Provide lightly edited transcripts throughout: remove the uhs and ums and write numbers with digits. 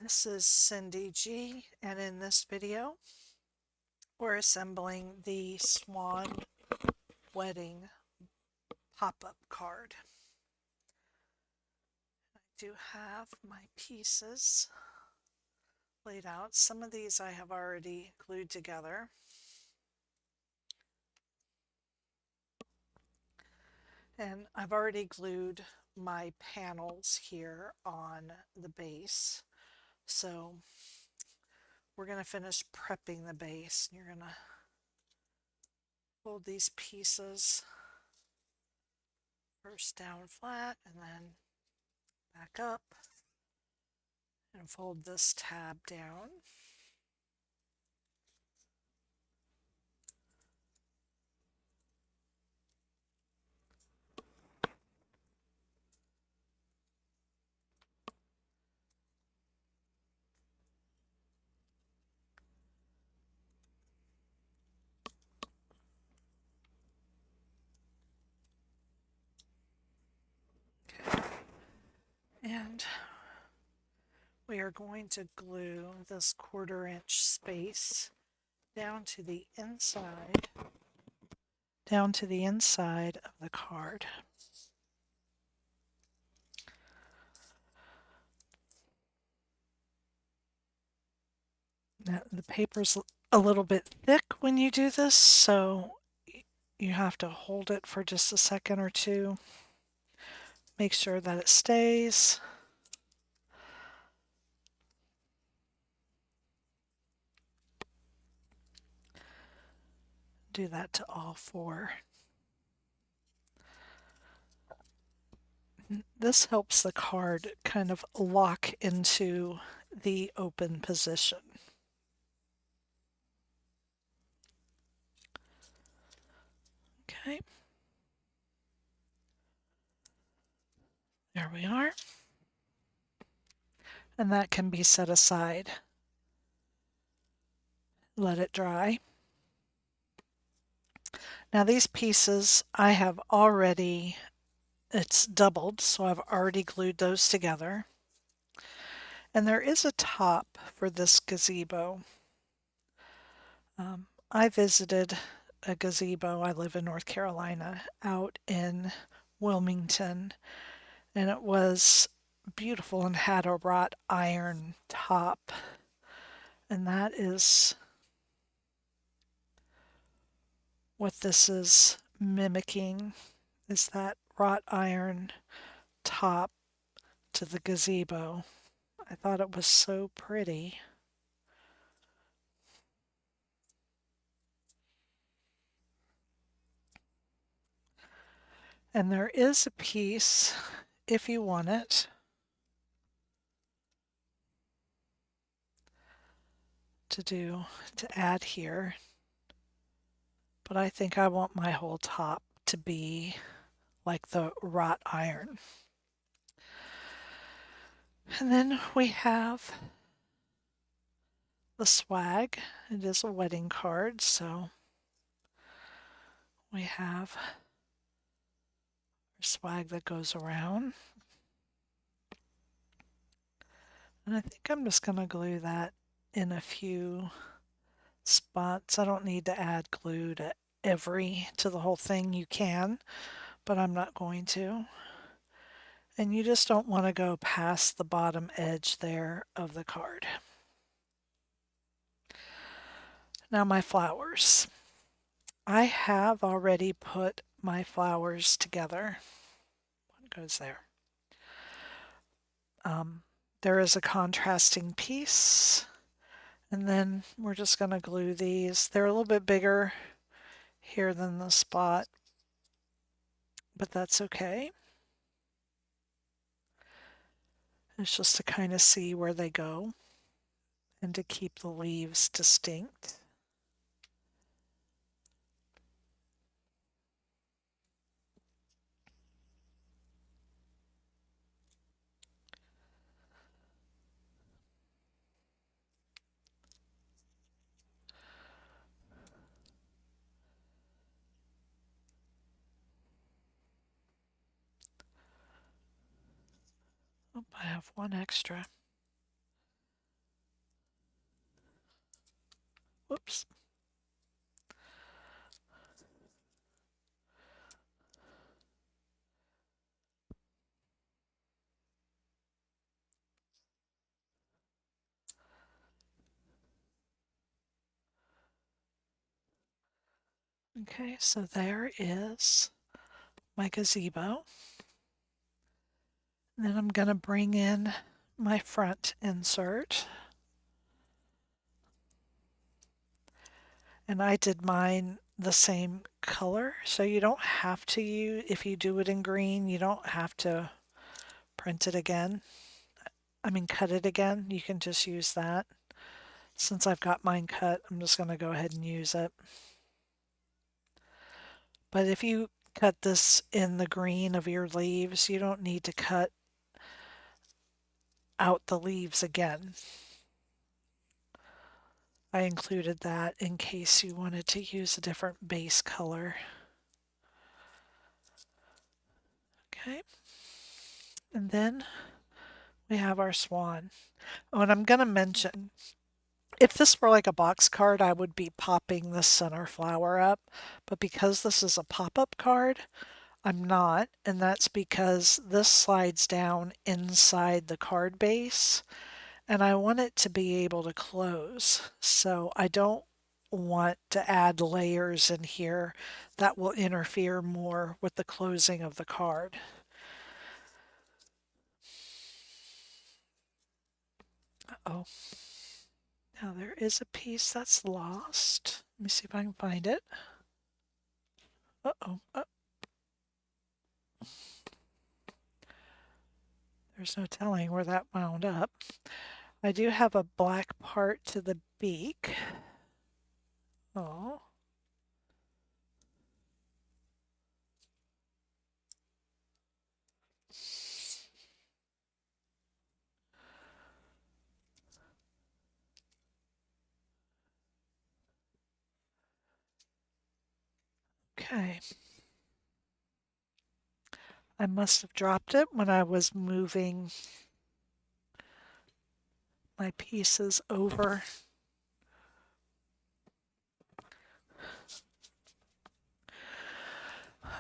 This is Cyndy G, and in this video, we're assembling the Swan wedding pop-up card. I do have my pieces laid out. Some of these I have already glued together. And I've already glued my panels here on the base. So we're going to finish prepping the base. You're going to fold these pieces first down flat and then back up and fold this tab down. And we are going to glue this 1/4 inch space down to the inside of the card. Now, the paper's a little bit thick when you do this, so you have to hold it for just a second or two. Make sure that it stays. Do that to all 4. This helps the card kind of lock into the open position. Okay. There we are. And that can be set aside. Let it dry. Now these pieces I have already, it's doubled, so I've already glued those together. And there is a top for this gazebo. I visited a gazebo, I live in North Carolina, out in Wilmington, and it was beautiful and had a wrought iron top. And that is what this is mimicking, is that wrought iron top to the gazebo. I thought it was so pretty. And there is a piece, if you want it, to add here. But I think I want my whole top to be like the wrought iron. And then we have the swag. It is a wedding card, so we have our swag that goes around. And I think I'm just going to glue that in a few spots. I don't need to add glue to the whole thing. You can, but I'm not going to. And you just don't want to go past the bottom edge there of the card. Now my flowers. I have already put my flowers together. One goes there. There is a contrasting piece, and then we're just going to glue these. They're a little bit bigger here than the spot, but that's okay. It's just to kind of see where they go and to keep the leaves distinct. Oh, I have one extra. Whoops. Okay, so there is my gazebo. And then I'm going to bring in my front insert. And I did mine the same color, so you don't have to use, if you do it in green, you don't have to print it again. I mean, cut it again. You can just use that. Since I've got mine cut, I'm just going to go ahead and use it. But if you cut this in the green of your leaves, you don't need to cut out the leaves again. I included that in case you wanted to use a different base color. Okay. And then we have our swan. Oh, and I'm going to mention, if this were like a box card, I would be popping the center flower up. But because this is a pop-up card, I'm not. And that's because this slides down inside the card base. And I want it to be able to close. So I don't want to add layers in here that will interfere more with the closing of the card. Uh-oh. Now there is a piece that's lost. Let me see if I can find it. Uh-oh. There's no telling where that wound up. I do have a black part to the beak. Oh. Okay. I must have dropped it when I was moving my pieces over.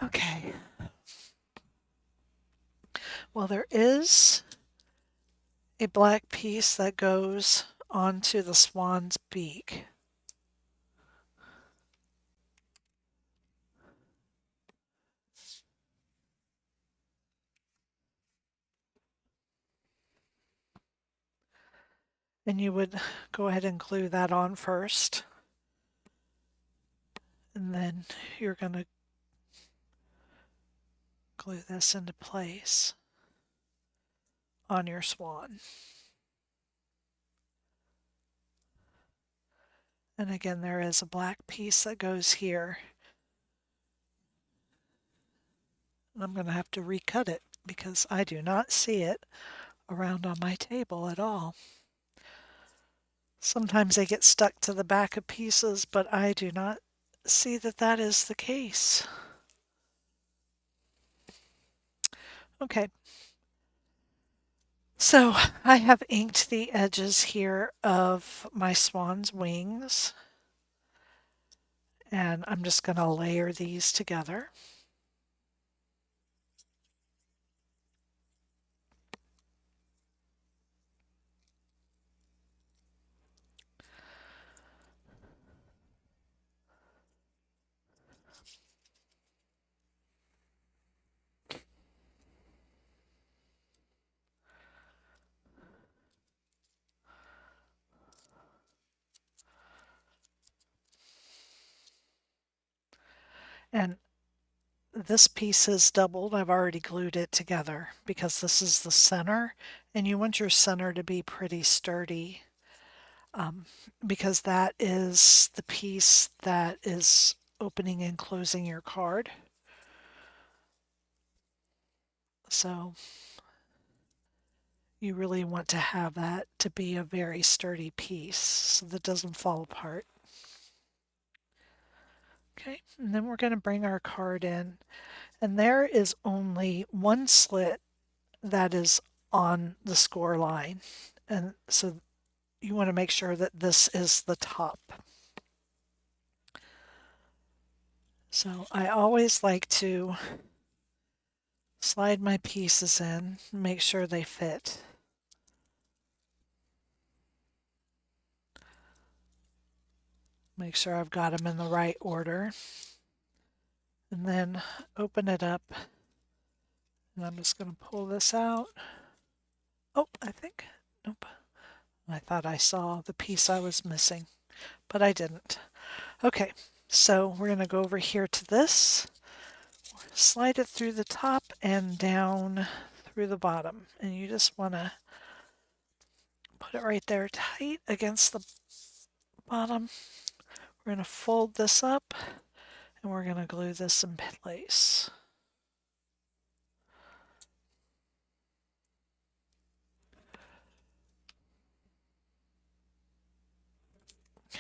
Okay. Well, there is a black piece that goes onto the swan's beak. And you would go ahead and glue that on first. And then you're going to glue this into place on your swan. And again, there is a black piece that goes here. And I'm going to have to recut it because I do not see it around on my table at all. Sometimes they get stuck to the back of pieces, but I do not see that that is the case. Okay. So I have inked the edges here of my swan's wings, and I'm just going to layer these together. And this piece is doubled. I've already glued it together because this is the center, and you want your center to be pretty sturdy because that is the piece that is opening and closing your card. So you really want to have that to be a very sturdy piece so that it doesn't fall apart. Okay, and then we're going to bring our card in, and there is only one slit that is on the score line, and so you want to make sure that this is the top. So I always like to slide my pieces in, make sure they fit. Make sure I've got them in the right order. And then open it up. And I'm just going to pull this out. Oh, I think, nope. I thought I saw the piece I was missing, but I didn't. Okay, so we're going to go over here to this, slide it through the top and down through the bottom. And you just want to put it right there tight against the bottom. We're going to fold this up and we're going to glue this in place. Okay.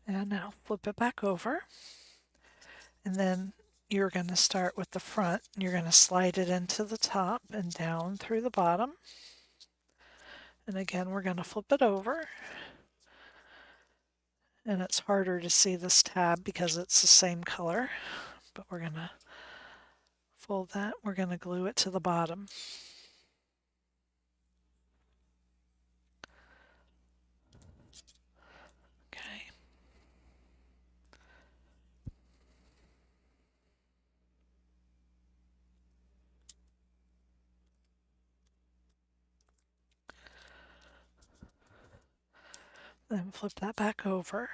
And now flip it back over. And then you're going to start with the front. You're going to slide it into the top and down through the bottom. And again, we're going to flip it over. And it's harder to see this tab because it's the same color, but we're going to fold that. We're going to glue it to the bottom. Okay. Then flip that back over.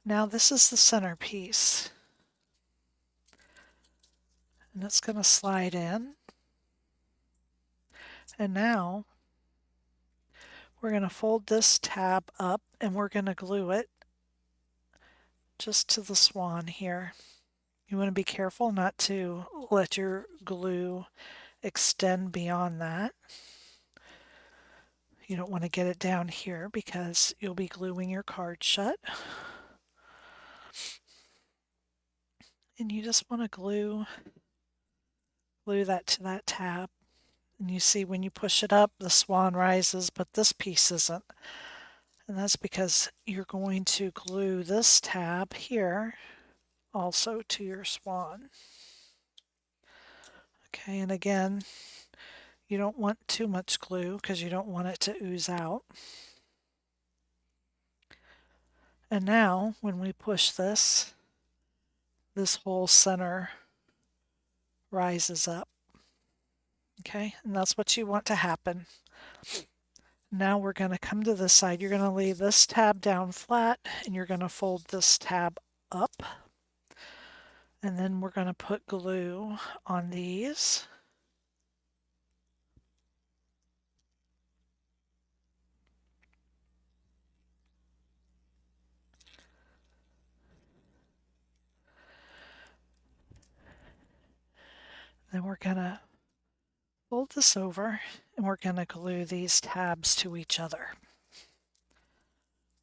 Now this is the centerpiece. And it's going to slide in. And now we're going to fold this tab up and we're going to glue it just to the swan here. You want to be careful not to let your glue extend beyond that. You don't want to get it down here because you'll be gluing your card shut. And you just want to glue that to that tab. And you see when you push it up, the swan rises, but this piece isn't. And that's because you're going to glue this tab here also to your swan. Okay, and again, you don't want too much glue because you don't want it to ooze out. And now, when we push this whole center rises up. Okay, and that's what you want to happen. Now we're going to come to this side. You're going to lay this tab down flat and you're going to fold this tab up. And then we're going to put glue on these. Then we're going to fold this over and we're going to glue these tabs to each other.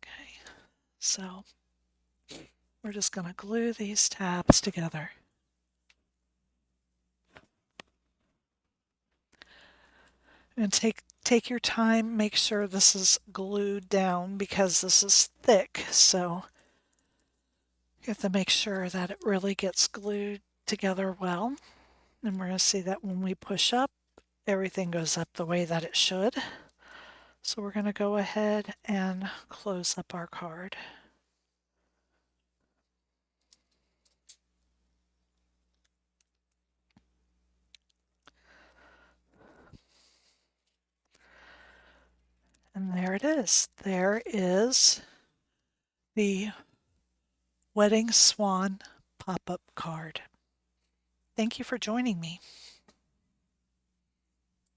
Okay, so we're just going to glue these tabs together. And take your time, make sure this is glued down because this is thick, so you have to make sure that it really gets glued together well. And we're going to see that when we push up, everything goes up the way that it should. So we're going to go ahead and close up our card. And there it is. There is the Wedding Swan pop-up card. Thank you for joining me.